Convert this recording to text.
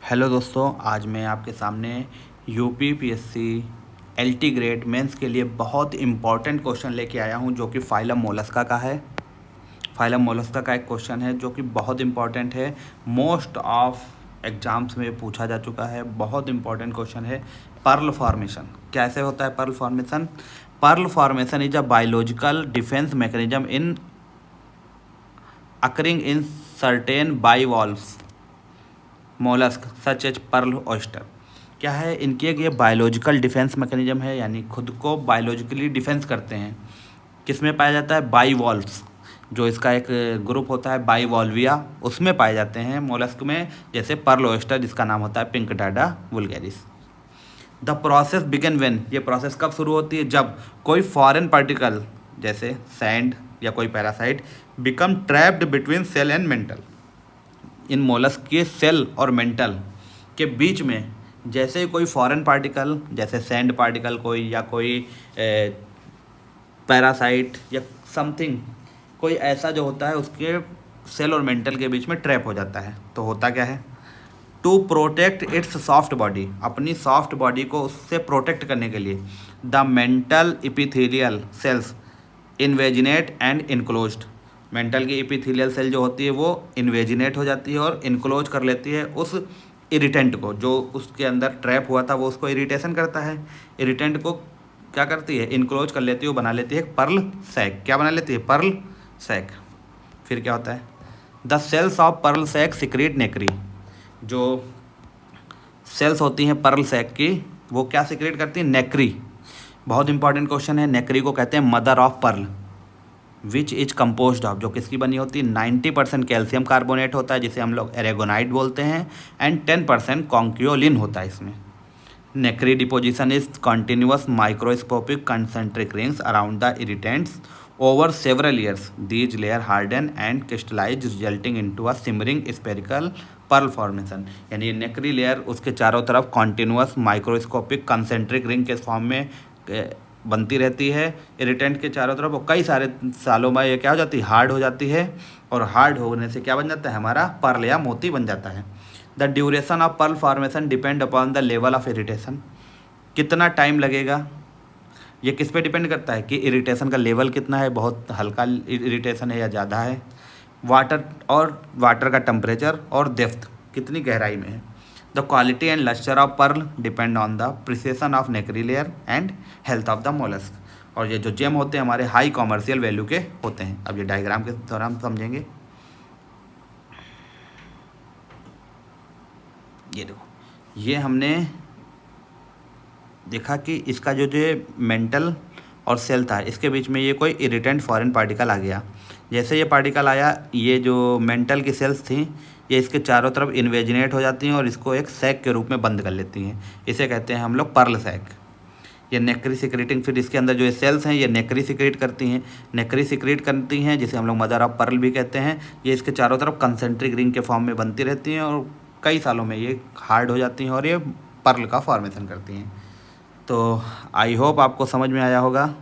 Hello दोस्तों, आज मैं आपके सामने UP PSC LT grade mains के लिए बहुत इम्पॉर्टेंट क्वेश्चन लेके आया हूं, जो कि फाइलम मोलस्का का है। फाइलम मोलस्का का एक क्वेश्चन है जो कि बहुत इम्पॉर्टेंट है। मोस्ट ऑफ एग्जाम्स में पूछा जा चुका है। बहुत इम्पॉर्टेंट क्वेश्चन है। पर्ल फॉर्मेशन कैसे होता है? Pearl formation is a biological defence mechanism in occurring in certain bivalves mollusc such as pearl oyster. क्या है इनकी? एक ये बायोलॉजिकल डिफेंस मैकेनिज्म है, यानी खुद को बायोलॉजिकली डिफेंस करते हैं। किस में पाया जाता है? बाइवॉल्व्स, जो इसका एक ग्रुप होता है बाइवॉल्विया, उसमें पाए जाते हैं मोलस्क में, जैसे पर्ल ऑयस्टर जिसका नाम होता है Pinctada vulgaris. The process began when, ये प्रोसेस कब शुरू होती है? जब कोई फॉरेन पार्टिकल जैसे सैंड या कोई parasite become trapped between shell and mantle. इन मोलस्क के सेल और मेंटल के बीच में जैसे ही कोई फॉरेन पार्टिकल, जैसे सैंड पार्टिकल कोई, या कोई पैरासाइट या समथिंग, कोई ऐसा जो होता है उसके सेल और मेंटल के बीच में ट्रैप हो जाता है, तो होता क्या है? To protect its soft body, अपनी सॉफ्ट बॉडी को उससे प्रोटेक्ट करने के लिए the mantle epithelial cells invaginate and enclosed. Mantle की इपिथेलियल सेल जो होती है वो इन्वेजिनेट हो जाती है और इनक्लोज कर लेती है उस इरिटेंट को, जो उसके अंदर ट्रैप हुआ था। वो उसको इरिटेशन करता है। इरिटेंट को क्या करती है? इनक्लोज कर लेती है, वो बना लेती है पर्ल सैक। क्या बना लेती है? Pearl sac. फिर क्या होता है? The cells of pearl sac secrete nacre. जो सेल्स होती हैं पर्ल सैक की, वो क्या सिक्रेट करती हैं? नेक्री। बहुत इंपॉर्टेंट क्वेश्चन है। नेक्री को कहते हैं mother of pearl, which is composed of, जो किसकी बनी होती है? 90% कैल्शियम कार्बोनेट होता है, जिसे हम लोग एरेगोनाइट बोलते हैं, एंड 10% कॉन्क्योलिन होता है इसमें। Nacre deposition is continuous microscopic concentric rings around the irritants over several years. These layer harden and crystallize resulting into a simmering spherical pearl formation. यानी नेक्री लेयर उसके चारों तरफ कॉन्टिन्यूस माइक्रोस्कोपिक कंसेंट्रिक रिंग के form में बनती रहती है irritant के चारों तरफ, और कई सारे सालों में ये क्या हो जाती है? हार्ड हो जाती है, और हार्ड होने से क्या बन जाता है? हमारा पर्ल या मोती बन जाता है। The duration of pearl formation depend upon the level of irritation. कितना टाइम लगेगा ये किस पे डिपेंड करता है कि इरिटेशन का लेवल कितना है, बहुत हल्का इरिटेशन है या ज़्यादा है। वाटर का टेम्परेचर और डेप्थ, कितनी गहराई में है। The quality and lustre of pearl depend on the precision of nacre layer and health of the mollusc. और ये जो जेम होते हैं हमारे हाई कॉमर्शियल वैल्यू के होते हैं। अब ये डायग्राम के दौरान समझेंगे। ये देखो, ये हमने देखा कि इसका जो मेंटल और सेल था, इसके बीच में ये कोई इरिटेंट फॉरेन पार्टिकल आ गया। जैसे ये पार्टिकल आया, ये जो मेंटल की सेल्स थी ये इसके चारों तरफ इन्वेजिनेट हो जाती हैं और इसको एक सैक के रूप में बंद कर लेती हैं। इसे कहते हैं हम लोग पर्ल सैक। ये नेक्री सिक्रेटिंग, फिर इसके अंदर जो ये सेल्स हैं ये नेक्री सिक्रेट करती हैं, जिसे हम लोग मदर ऑफ पर्ल भी कहते हैं। ये इसके चारों तरफ कंसेंट्रिक रिंग के फॉर्म में बनती रहती हैं, और कई सालों में ये हार्ड हो जाती हैं और ये पर्ल का फॉर्मेशन करती हैं। तो आई होप आपको समझ में आया होगा।